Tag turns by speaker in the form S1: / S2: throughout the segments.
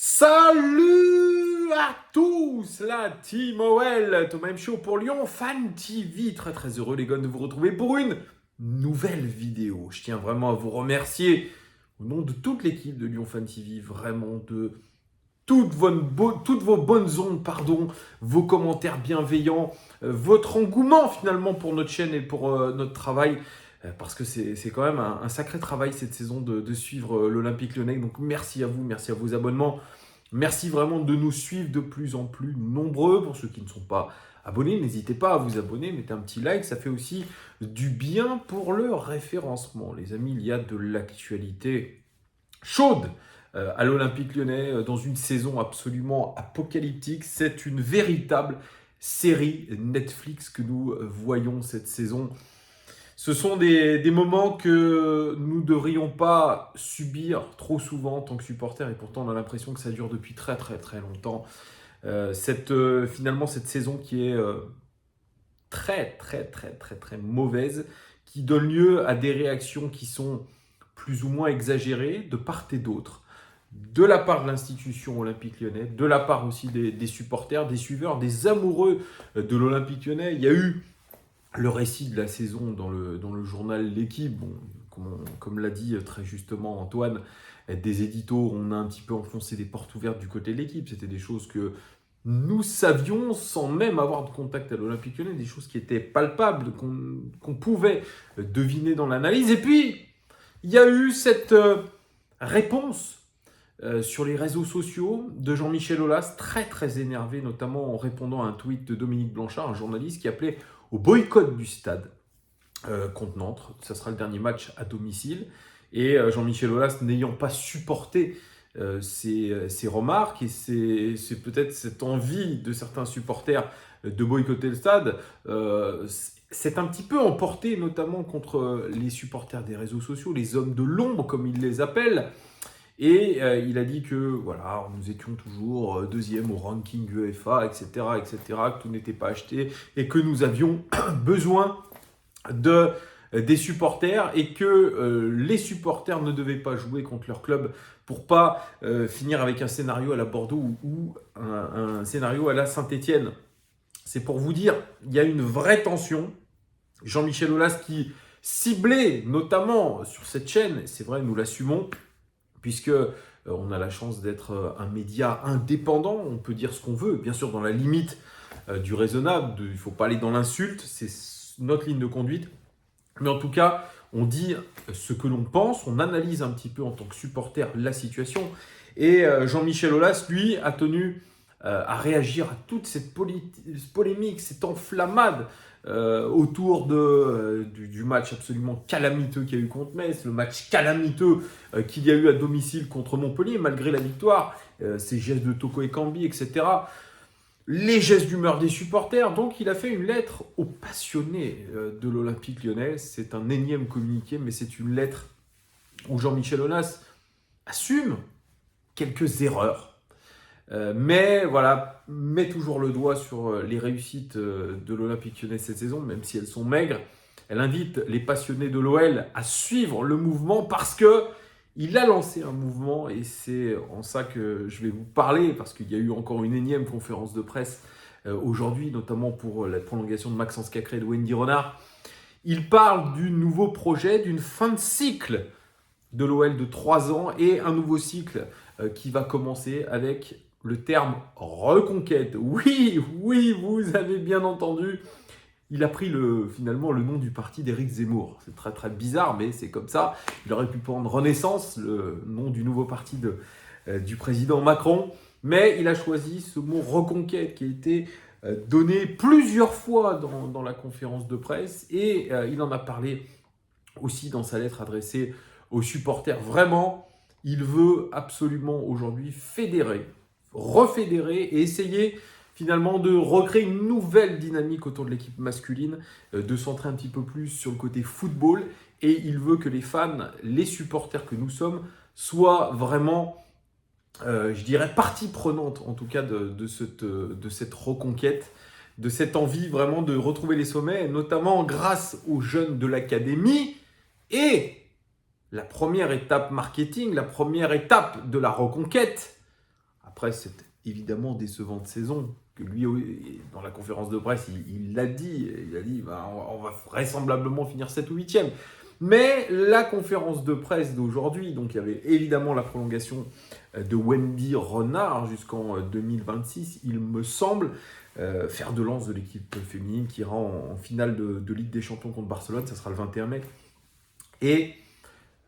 S1: Salut à tous, la team OL, Thomas M. Show pour Lyon Fan TV. Très très heureux les gars de vous retrouver pour une nouvelle vidéo. Je tiens vraiment à vous remercier au nom de toute l'équipe de Lyon Fan TV, vraiment de toutes vos bonnes ondes, vos commentaires bienveillants, votre engouement finalement pour notre chaîne et pour notre travail. Parce que c'est quand même un sacré travail cette saison de suivre l'Olympique Lyonnais. Donc merci à vous, merci à vos abonnements. Merci vraiment de nous suivre de plus en plus nombreux. Pour ceux qui ne sont pas abonnés, n'hésitez pas à vous abonner, mettez un petit like, ça fait aussi du bien pour le référencement. Les amis, il y a de l'actualité chaude à l'Olympique Lyonnais dans une saison absolument apocalyptique. C'est une véritable série Netflix que nous voyons cette saison. Ce sont des moments que nous ne devrions pas subir trop souvent en tant que supporters et pourtant on a l'impression que ça dure depuis très très très longtemps. Finalement cette saison qui est très très très très très mauvaise, qui donne lieu à des réactions qui sont plus ou moins exagérées de part et d'autre, de la part de l'institution Olympique Lyonnais, de la part aussi des supporters, des suiveurs, des amoureux de l'Olympique Lyonnais. Il y a eu le récit de la saison dans le journal L'Équipe, bon, comme l'a dit très justement Antoine, des éditos, on a un petit peu enfoncé des portes ouvertes du côté de l'équipe. C'était des choses que nous savions sans même avoir de contact à l'Olympique Lyonnais, des choses qui étaient palpables, qu'on pouvait deviner dans l'analyse. Et puis, il y a eu cette réponse sur les réseaux sociaux de Jean-Michel Aulas, très très énervé, notamment en répondant à un tweet de Dominique Blanchard, un journaliste qui appelait au boycott du stade contre Nantes. Ça sera le dernier match à domicile. Et Jean-Michel Aulas, n'ayant pas supporté ces remarques, et c'est peut-être cette envie de certains supporters de boycotter le stade, c'est un petit peu emporté, notamment contre les supporters des réseaux sociaux, les hommes de l'ombre, comme il les appelle. Et il a dit que voilà, nous étions toujours deuxième au ranking UEFA, etc., que tout n'était pas acheté et que nous avions besoin des supporters et que les supporters ne devaient pas jouer contre leur club pour pas finir avec un scénario à la Bordeaux ou un scénario à la Saint-Étienne. C'est pour vous dire, il y a une vraie tension. Jean-Michel Aulas qui ciblait notamment sur cette chaîne, c'est vrai, nous l'assumons, puisque on a la chance d'être un média indépendant, on peut dire ce qu'on veut, bien sûr dans la limite du raisonnable, il ne faut pas aller dans l'insulte, c'est notre ligne de conduite, mais en tout cas, on dit ce que l'on pense, on analyse un petit peu en tant que supporter la situation, et Jean-Michel Aulas, lui, a tenu à réagir à toute cette polémique, cette enflammade autour du match absolument calamiteux qu'il y a eu contre Metz, le match calamiteux qu'il y a eu à domicile contre Montpellier, malgré la victoire, ces gestes de Toko Ekambi, etc. Les gestes d'humeur des supporters. Donc il a fait une lettre aux passionnés de l'Olympique Lyonnais. C'est un énième communiqué, mais c'est une lettre où Jean-Michel Aulas assume quelques erreurs. Mais voilà, met toujours le doigt sur les réussites de l'Olympique Lyonnais cette saison, même si elles sont maigres. Elle invite les passionnés de l'OL à suivre le mouvement parce que il a lancé un mouvement et c'est en ça que je vais vous parler parce qu'il y a eu encore une énième conférence de presse aujourd'hui, notamment pour la prolongation de Maxence Cacré et de Wendy Renard. Il parle du nouveau projet, d'une fin de cycle de l'OL de 3 ans et un nouveau cycle qui va commencer avec le terme reconquête. Oui, vous avez bien entendu. Il a pris finalement le nom du parti d'Éric Zemmour. C'est très très bizarre, mais c'est comme ça. Il aurait pu prendre Renaissance, le nom du nouveau parti du président Macron. Mais il a choisi ce mot reconquête qui a été donné plusieurs fois dans la conférence de presse. Et il en a parlé aussi dans sa lettre adressée aux supporters. Vraiment, il veut absolument aujourd'hui refédérer et essayer finalement de recréer une nouvelle dynamique autour de l'équipe masculine, de centrer un petit peu plus sur le côté football. Et il veut que les fans, les supporters que nous sommes, soient vraiment, je dirais, partie prenante en tout cas de cette reconquête, de cette envie vraiment de retrouver les sommets, notamment grâce aux jeunes de l'académie et la première étape marketing, la première étape de la reconquête, après cette évidemment décevante saison, que lui, dans la conférence de presse, il l'a dit, bah, on va vraisemblablement finir 7 ou 8e. Mais la conférence de presse d'aujourd'hui, donc il y avait évidemment la prolongation de Wendy Renard jusqu'en 2026, il me semble, fer de lance de l'équipe féminine qui ira en finale de Ligue des Champions contre Barcelone, ça sera le 21 mai. Et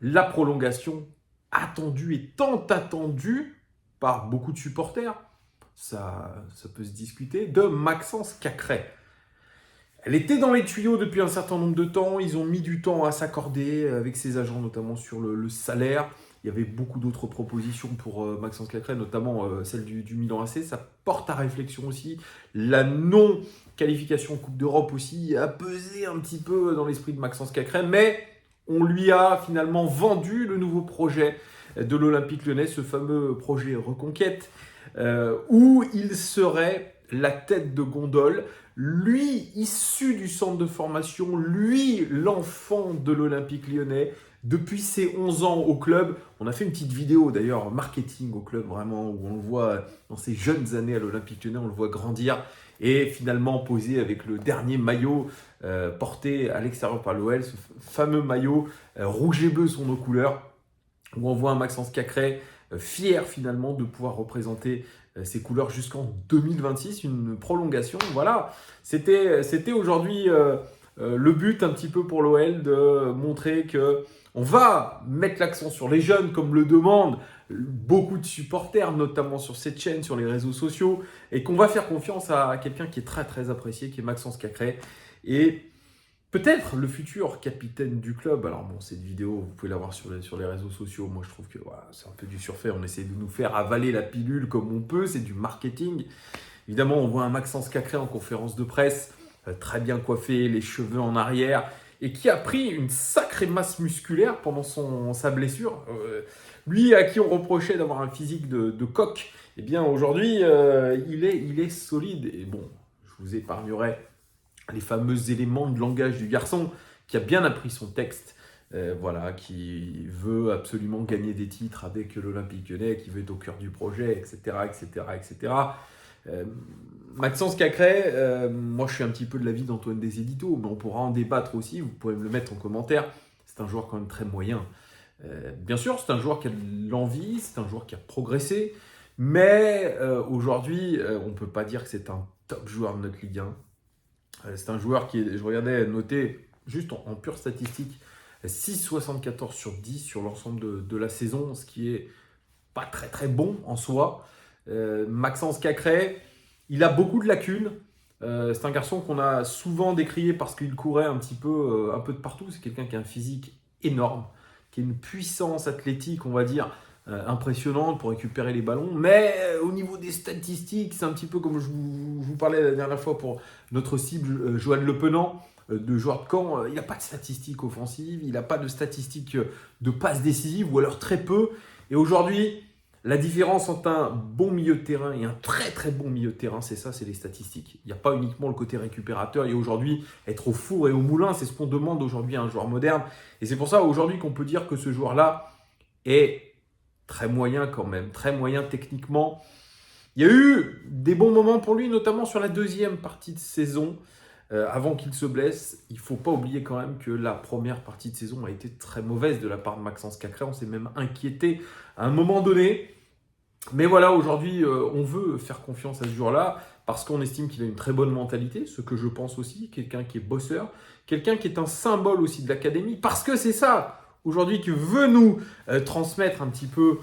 S1: la prolongation attendue et tant attendue par beaucoup de supporters, ça peut se discuter, de Maxence Cacré. Elle était dans les tuyaux depuis un certain nombre de temps. Ils ont mis du temps à s'accorder avec ses agents, notamment sur le salaire. Il y avait beaucoup d'autres propositions pour Maxence Cacré, notamment celle du Milan AC. Ça porte à réflexion aussi. La non-qualification Coupe d'Europe aussi a pesé un petit peu dans l'esprit de Maxence Cacré. Mais on lui a finalement vendu le nouveau projet de l'Olympique Lyonnais, ce fameux projet Reconquête, où il serait la tête de gondole. Lui, issu du centre de formation, lui, l'enfant de l'Olympique Lyonnais, depuis ses 11 ans au club. On a fait une petite vidéo d'ailleurs, marketing au club, vraiment, où on le voit dans ses jeunes années à l'Olympique Lyonnais, on le voit grandir et finalement posé avec le dernier maillot porté à l'extérieur par l'OL, ce fameux maillot rouge et bleu sont nos couleurs, où on voit un Maxence Cacré fier finalement de pouvoir représenter ces couleurs jusqu'en 2026, une prolongation. Voilà, c'était aujourd'hui le but un petit peu pour l'OL de montrer que on va mettre l'accent sur les jeunes comme le demandent beaucoup de supporters, notamment sur cette chaîne, sur les réseaux sociaux, et qu'on va faire confiance à quelqu'un qui est très très apprécié, qui est Maxence Cacré, et peut-être le futur capitaine du club. Alors bon, cette vidéo, vous pouvez la voir sur les réseaux sociaux. Moi, je trouve que voilà, c'est un peu du surfait. On essaie de nous faire avaler la pilule comme on peut. C'est du marketing. Évidemment, on voit un Maxence Cacré en conférence de presse, très bien coiffé, les cheveux en arrière, et qui a pris une sacrée masse musculaire pendant sa blessure. Lui, à qui on reprochait d'avoir un physique de coq, eh bien aujourd'hui, il est solide. Et bon, je vous épargnerai les fameux éléments de langage du garçon qui a bien appris son texte, voilà, qui veut absolument gagner des titres avec l'Olympique Lyonnais, qui veut être au cœur du projet, etc., etc., etc. Maxence Cacré, moi je suis un petit peu de l'avis d'Antoine Desédito, mais on pourra en débattre aussi, vous pouvez me le mettre en commentaire. C'est un joueur quand même très moyen. Bien sûr, c'est un joueur qui a de l'envie, c'est un joueur qui a progressé, mais aujourd'hui, on ne peut pas dire que c'est un top joueur de notre Ligue 1. C'est un joueur qui est, je regardais, noté juste en pure statistique, 6,74 sur 10 sur l'ensemble de la saison, ce qui est pas très très bon en soi. Maxence Cacré, il a beaucoup de lacunes. C'est un garçon qu'on a souvent décrié parce qu'il courait un peu de partout. C'est quelqu'un qui a un physique énorme, qui a une puissance athlétique, on va dire, impressionnante pour récupérer les ballons. Mais au niveau des statistiques, c'est un petit peu comme je vous parlais la dernière fois pour notre cible, Johan Le Penant, de joueur de Caen. Il n'a pas de statistiques offensives, il n'a pas de statistiques de passes décisives, ou alors très peu. Et aujourd'hui, la différence entre un bon milieu de terrain et un très très bon milieu de terrain, c'est ça, c'est les statistiques. Il n'y a pas uniquement le côté récupérateur. Et aujourd'hui, être au four et au moulin, c'est ce qu'on demande aujourd'hui à un joueur moderne. Et c'est pour ça aujourd'hui qu'on peut dire que ce joueur-là est très moyen quand même, très moyen techniquement. Il y a eu des bons moments pour lui, notamment sur la deuxième partie de saison, avant qu'il se blesse. Il ne faut pas oublier quand même que la première partie de saison a été très mauvaise de la part de Maxence Cacré. On s'est même inquiété à un moment donné. Mais voilà, aujourd'hui, on veut faire confiance à ce joueur-là parce qu'on estime qu'il a une très bonne mentalité, ce que je pense aussi, quelqu'un qui est bosseur, quelqu'un qui est un symbole aussi de l'académie, parce que c'est ça aujourd'hui que veut nous transmettre un petit peu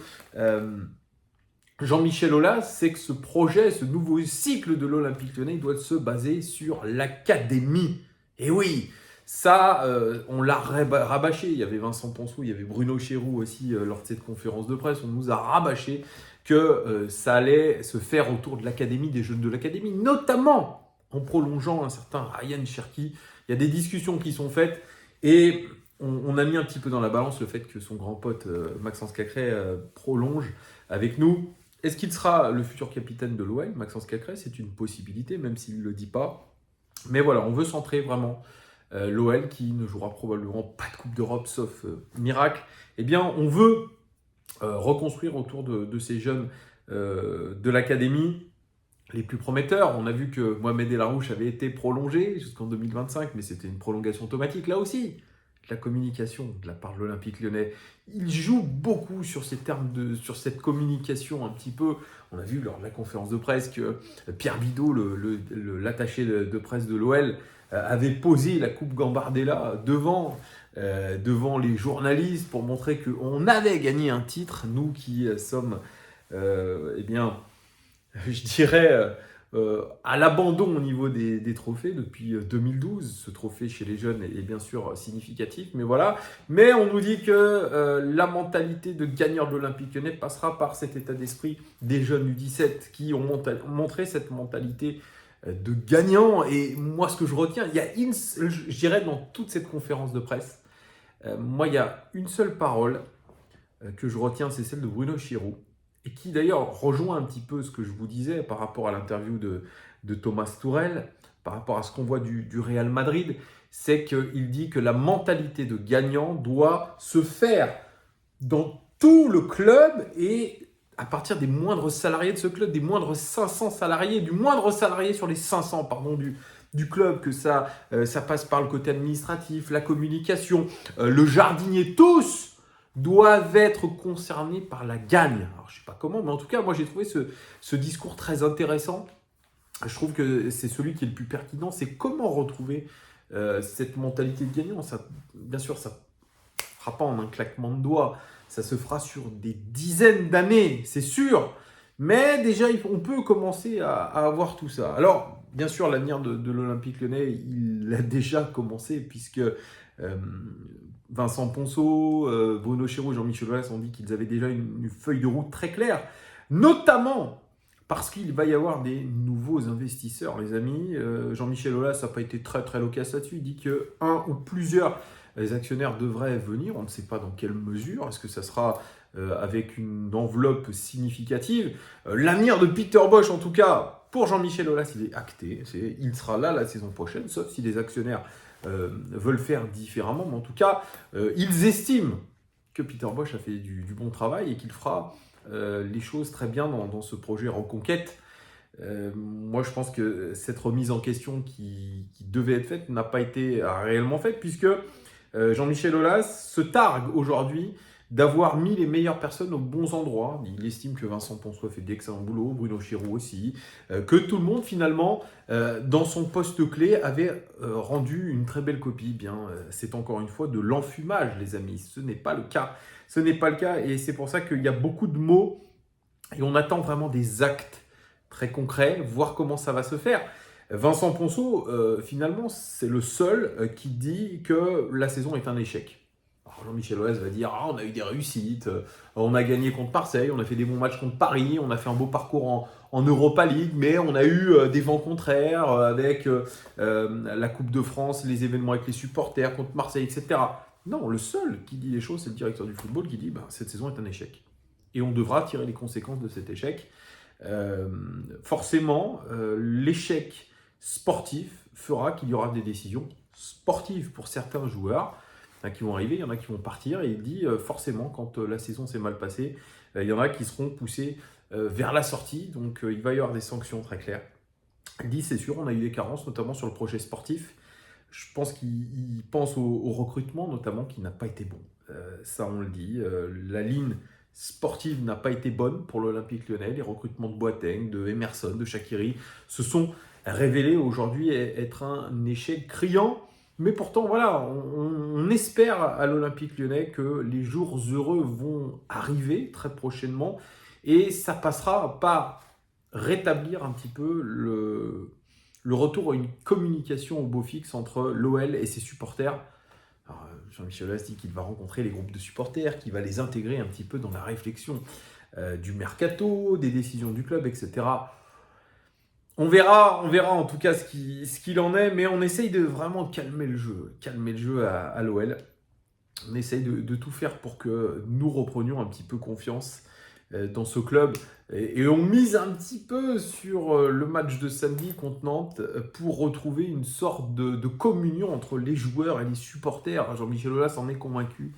S1: Jean-Michel Aulas, c'est que ce projet, ce nouveau cycle de l'Olympique Lyonnais doit se baser sur l'académie. Et oui, ça, on l'a rabâché. Il y avait Vincent Ponceau, il y avait Bruno Chéroux aussi lors de cette conférence de presse. On nous a rabâché que ça allait se faire autour de l'académie, des jeunes de l'académie, notamment en prolongeant un certain Ryan Cherki. Il y a des discussions qui sont faites et on a mis un petit peu dans la balance le fait que son grand pote Maxence Cacré prolonge avec nous. Est-ce qu'il sera le futur capitaine de l'OL, Maxence Cacré? C'est une possibilité, même s'il ne le dit pas. Mais voilà, on veut centrer vraiment l'OL qui ne jouera probablement pas de Coupe d'Europe, sauf miracle. Eh bien, on veut reconstruire autour de ces jeunes de l'académie les plus prometteurs. On a vu que Mohamed El Arouche avait été prolongé jusqu'en 2025, mais c'était une prolongation automatique. Là aussi, la communication de la part de l'Olympique Lyonnais, il joue beaucoup sur ces termes sur cette communication un petit peu. On a vu lors de la conférence de presse que Pierre Vidot, l'attaché de presse de l'OL, avait posé la coupe Gambardella devant les journalistes pour montrer qu'on avait gagné un titre, nous qui sommes, eh bien, je dirais, à l'abandon au niveau des trophées depuis 2012. Ce trophée chez les jeunes est bien sûr significatif, mais voilà. Mais on nous dit que la mentalité de gagneur de l'Olympique Lyonnais passera par cet état d'esprit des jeunes U17 qui ont montré cette mentalité de gagnant. Et moi, ce que je retiens, il y a je dirais dans toute cette conférence de presse, moi, il y a une seule parole que je retiens, c'est celle de Bruno Chiroux, et qui d'ailleurs rejoint un petit peu ce que je vous disais par rapport à l'interview de Thomas Tourel, par rapport à ce qu'on voit du Real Madrid, c'est qu'il dit que la mentalité de gagnant doit se faire dans tout le club et à partir des moindres salariés de ce club, des moindres 500 salariés, du moindre salarié sur les 500, pardon, du club, que ça passe par le côté administratif, la communication, le jardinier, tous doivent être concernés par la gagne. Alors, je ne sais pas comment, mais en tout cas, moi, j'ai trouvé ce discours très intéressant. Je trouve que c'est celui qui est le plus pertinent. C'est comment retrouver cette mentalité de gagnant. Ça, bien sûr, ça ne fera pas en un claquement de doigts. Ça se fera sur des dizaines d'années, c'est sûr. Mais déjà, on peut commencer à avoir tout ça. Alors, bien sûr, l'avenir de l'Olympique Lyonnais, il a déjà commencé, puisque Vincent Ponceau, Bruno Chiroux, Jean-Michel Aulas ont dit qu'ils avaient déjà une feuille de route très claire, notamment parce qu'il va y avoir des nouveaux investisseurs, les amis. Jean-Michel Aulas n'a pas été très très loquace là-dessus. Il dit qu'un ou plusieurs actionnaires devraient venir. On ne sait pas dans quelle mesure. Est-ce que ça sera avec une enveloppe significative? L'avenir de Peter Bosz, en tout cas, pour Jean-Michel Aulas, il est acté. Il sera là la saison prochaine, sauf si les actionnaires veulent faire différemment. Mais en tout cas, ils estiment que Peter Bosz a fait du bon travail et qu'il fera les choses très bien dans ce projet Reconquête. Moi, je pense que cette remise en question qui devait être faite n'a pas été réellement faite, puisque Jean-Michel Aulas se targue aujourd'hui d'avoir mis les meilleures personnes aux bons endroits. Il estime que Vincent Ponceau fait d'excellents boulot, Bruno Chiroux aussi, que tout le monde finalement, dans son poste clé, avait rendu une très belle copie. Bien, c'est encore une fois de l'enfumage, les amis. Ce n'est pas le cas. Ce n'est pas le cas, et c'est pour ça qu'il y a beaucoup de mots, et on attend vraiment des actes très concrets, voir comment ça va se faire. Vincent Ponceau, finalement, c'est le seul qui dit que la saison est un échec. Jean-Michel Aulas va dire on a eu des réussites, on a gagné contre Marseille, on a fait des bons matchs contre Paris, on a fait un beau parcours en Europa League, mais on a eu des vents contraires avec la Coupe de France, les événements avec les supporters contre Marseille, etc. Non, le seul qui dit les choses, c'est le directeur du football qui dit cette saison est un échec. Et on devra tirer les conséquences de cet échec. Forcément, l'échec sportif fera qu'il y aura des décisions sportives pour certains joueurs. Il y en a qui vont arriver, il y en a qui vont partir, et il dit forcément, quand la saison s'est mal passée, il y en a qui seront poussés vers la sortie, donc il va y avoir des sanctions très claires. Il dit c'est sûr, on a eu des carences, notamment sur le projet sportif. Je pense qu'il pense au recrutement, notamment, qui n'a pas été bon. Ça, on le dit. La ligne sportive n'a pas été bonne pour l'Olympique Lyonnais. Les recrutements de Boateng, de Emerson, de Shaqiri se sont révélés aujourd'hui être un échec criant. Mais pourtant, voilà, on espère à l'Olympique Lyonnais que les jours heureux vont arriver très prochainement. Et ça passera par rétablir un petit peu le retour à une communication au beau fixe entre l'OL et ses supporters. Jean-Michel Aulas dit qu'il va rencontrer les groupes de supporters, qu'il va les intégrer un petit peu dans la réflexion du mercato, des décisions du club, etc. On verra en tout cas ce qu'il en est, mais on essaye de vraiment calmer le jeu à l'OL. On essaye de tout faire pour que nous reprenions un petit peu confiance dans ce club. Et on mise un petit peu sur le match de samedi contre Nantes pour retrouver une sorte de communion entre les joueurs et les supporters. Jean-Michel Aulas en est convaincu.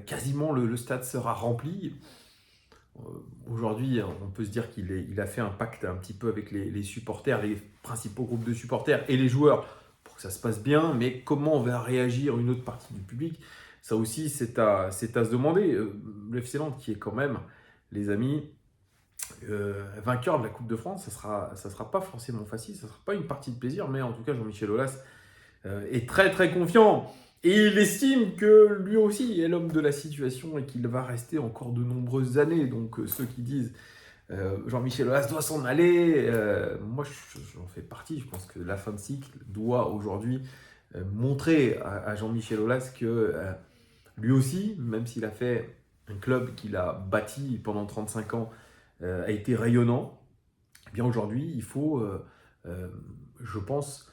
S1: quasiment le stade sera rempli. Aujourd'hui, on peut se dire qu'il a fait un pacte un petit peu avec les supporters, les principaux groupes de supporters et les joueurs pour que ça se passe bien, mais comment va réagir une autre partie du public? Ça aussi, c'est à se demander. Le FC Nantes qui est quand même, les amis, vainqueur de la Coupe de France, ça sera pas forcément facile, ça sera pas une partie de plaisir, mais en tout cas, Jean-Michel Aulas est très très confiant. Et il estime que lui aussi est l'homme de la situation et qu'il va rester encore de nombreuses années. Donc ceux qui disent Jean-Michel Aulas doit s'en aller, moi j'en fais partie. Je pense que la fin de cycle doit aujourd'hui montrer à Jean-Michel Aulas que lui aussi, même s'il a fait un club qu'il a bâti pendant 35 ans, a été rayonnant, eh bien aujourd'hui il faut, je pense,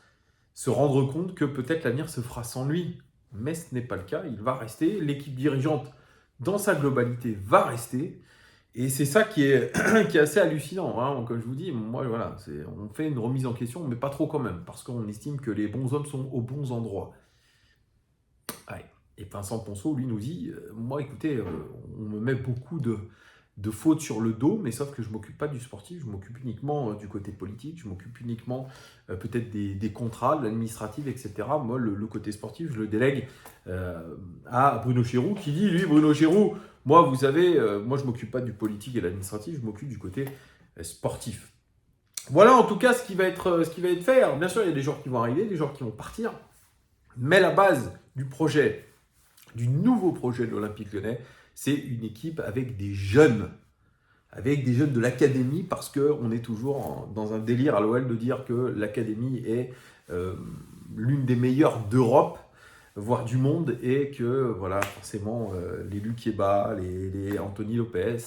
S1: se rendre compte que peut-être l'avenir se fera sans lui. Mais ce n'est pas le cas, il va rester. L'équipe dirigeante, dans sa globalité, va rester. Et c'est ça qui est, qui est assez hallucinant. Hein. Comme je vous dis, moi, voilà, on fait une remise en question, mais pas trop quand même, parce qu'on estime que les bons hommes sont aux bons endroits. Ouais. Et Vincent Ponceau, lui, nous dit, moi, écoutez, on me met beaucoup de fautes sur le dos, mais sauf que je ne m'occupe pas du sportif, je m'occupe uniquement du côté politique, je m'occupe uniquement peut-être des contrats, de l'administratif, etc. Moi, le côté sportif, je le délègue à Bruno Chéroux, qui dit, lui, Bruno Chéroux, moi, vous savez, moi, je ne m'occupe pas du politique et de l'administratif, je m'occupe du côté sportif. Voilà, en tout cas, ce qui va être fait. Alors, bien sûr, il y a des joueurs qui vont arriver, des joueurs qui vont partir, mais la base du projet, du nouveau projet de l'Olympique Lyonnais, c'est une équipe avec des jeunes de l'académie, parce qu'on est toujours dans un délire à l'OL de dire que l'académie est l'une des meilleures d'Europe, voire du monde, et que voilà, forcément, les Luc Ebba, les Anthony Lopez,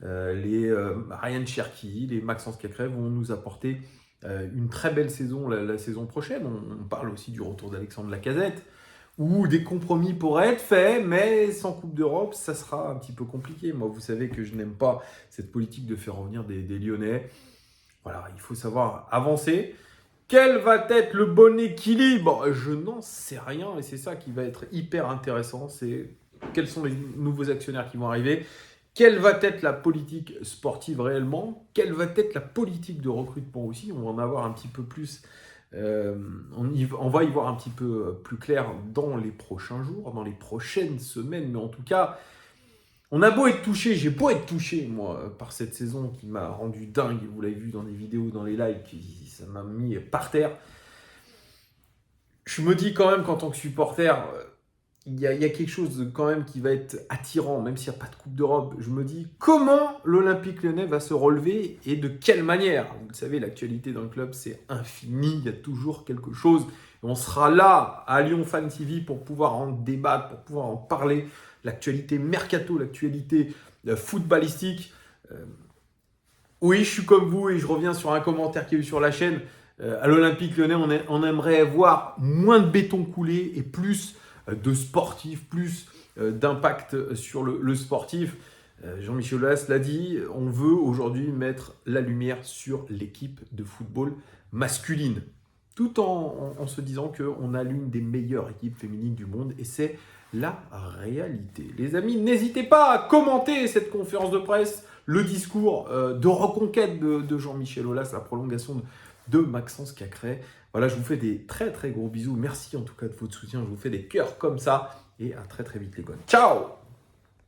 S1: les Ryan Cherki, les Maxence Cacré vont nous apporter une très belle saison la saison prochaine. On parle aussi du retour d'Alexandre Lacazette, où des compromis pourraient être faits, mais sans Coupe d'Europe, ça sera un petit peu compliqué. Moi, vous savez que je n'aime pas cette politique de faire revenir des Lyonnais. Voilà, il faut savoir avancer. Quel va être le bon équilibre? Je n'en sais rien, et c'est ça qui va être hyper intéressant. C'est quels sont les nouveaux actionnaires qui vont arriver? Quelle va être la politique sportive réellement? Quelle va être la politique de recrutement aussi? On va en avoir un petit peu plus. On va y voir un petit peu plus clair dans les prochains jours, dans les prochaines semaines, mais en tout cas, on a beau être touché, j'ai beau être touché, moi, par cette saison qui m'a rendu dingue, vous l'avez vu dans les vidéos, dans les lives, ça m'a mis par terre. Je me dis quand même qu'en tant que supporter, il y a quelque chose quand même qui va être attirant, même s'il n'y a pas de Coupe d'Europe. Je me dis comment l'Olympique Lyonnais va se relever et de quelle manière. Vous savez, l'actualité d'un club, c'est infini, il y a toujours quelque chose. Et on sera là à Lyon Fan TV pour pouvoir en débattre, pour pouvoir en parler. L'actualité mercato, l'actualité footballistique. Oui, je suis comme vous et je reviens sur un commentaire qu'il y a eu sur la chaîne. À l'Olympique Lyonnais, on aimerait voir moins de béton coulé et plus de sportifs, plus d'impact sur le sportif. Jean-Michel Aulas l'a dit, on veut aujourd'hui mettre la lumière sur l'équipe de football masculine, tout en se disant qu'on a l'une des meilleures équipes féminines du monde, et c'est la réalité. Les amis, n'hésitez pas à commenter cette conférence de presse, le discours de reconquête de Jean-Michel Aulas, la prolongation de Maxence Cacré. Voilà, je vous fais des très très gros bisous. Merci en tout cas de votre soutien. Je vous fais des cœurs comme ça. Et à très très vite les gars. Ciao!